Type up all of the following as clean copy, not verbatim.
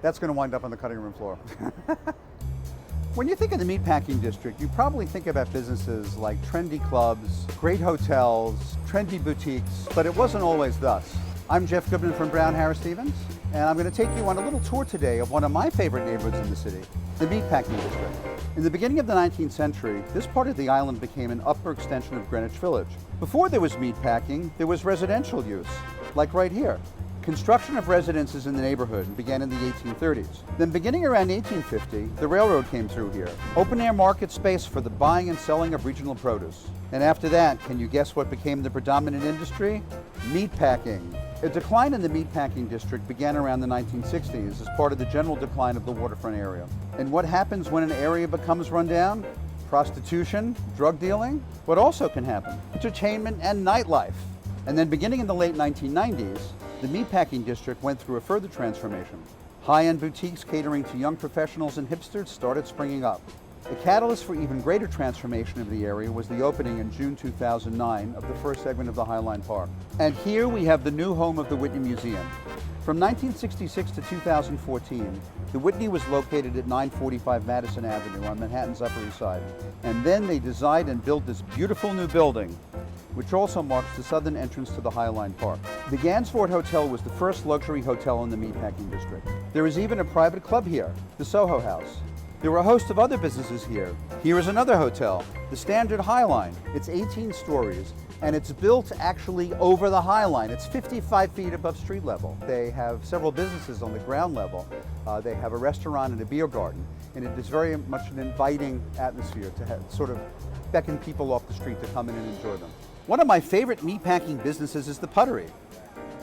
That's going to wind up on the cutting room floor. When you think of the Meatpacking District, you probably think about businesses like trendy clubs, great hotels, trendy boutiques, but it wasn't always thus. I'm Jeff Goodman from Brown Harris Stevens, and I'm going to take you on a little tour today of one of my favorite neighborhoods in the city, the Meatpacking District. In the beginning of the 19th century, this part of the island became an upper extension of Greenwich Village. Before there was meatpacking, there was residential use, like right here. Construction of residences in the neighborhood began in the 1830s. Then beginning around 1850, the railroad came through here. Open-air market space for the buying and selling of regional produce. And after that, can you guess what became the predominant industry? Meatpacking. A decline in the meatpacking district began around the 1960s as part of the general decline of the waterfront area. And what happens when an area becomes run down? Prostitution, drug dealing. What also can happen? Entertainment and nightlife. And then beginning in the late 1990s, the Meatpacking District went through a further transformation. High-end boutiques catering to young professionals and hipsters started springing up. The catalyst for even greater transformation of the area was the opening in June 2009 of the first segment of the Highline Park. And here we have the new home of the Whitney Museum. From 1966 to 2014, the Whitney was located at 945 Madison Avenue on Manhattan's Upper East Side. And then they designed and built this beautiful new building, which also marks the southern entrance to the Highline Park. The Gansevoort Hotel was the first luxury hotel in the Meatpacking District. There is even a private club here, the Soho House. There were a host of other businesses here. Here is another hotel, the Standard Highline. It's 18 stories, and it's built actually over the Highline. It's 55 feet above street level. They have several businesses on the ground level. They have a restaurant and a beer garden, and it is very much an inviting atmosphere to sort of beckon people off the street to come in and enjoy them. One of my favorite meatpacking businesses is the Puttery.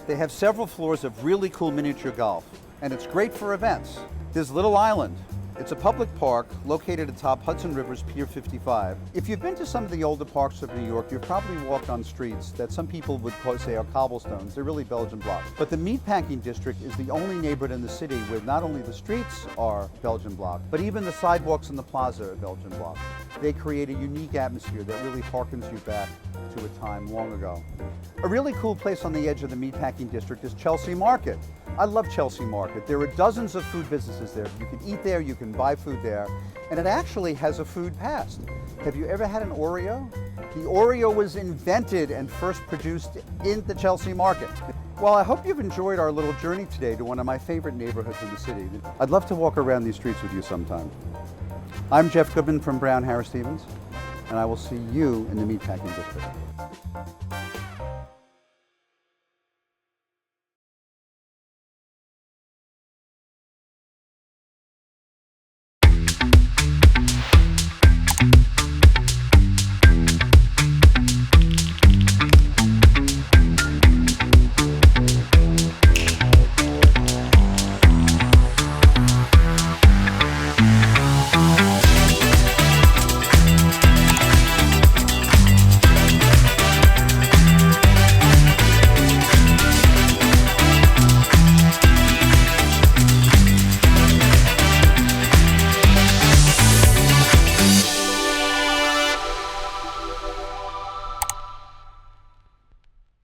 They have several floors of really cool miniature golf, and it's great for events. There's Little Island. It's a public park located atop Hudson River's Pier 55. If you've been to some of the older parks of New York, you've probably walked on streets that some people would say are cobblestones. They're really Belgian blocks. But the Meatpacking District is the only neighborhood in the city where not only the streets are Belgian block, but even the sidewalks in the plaza are Belgian block. They create a unique atmosphere that really harkens you back to a time long ago. A really cool place on the edge of the Meatpacking District is Chelsea Market. I love Chelsea Market. There are dozens of food businesses there. You can eat there, you can buy food there, and it actually has a food past. Have you ever had an Oreo? The Oreo was invented and first produced in the Chelsea Market. Well, I hope you've enjoyed our little journey today to one of my favorite neighborhoods in the city. I'd love to walk around these streets with you sometime. I'm Jeff Goodman from Brown Harris Stevens, and I will see you in the Meatpacking District.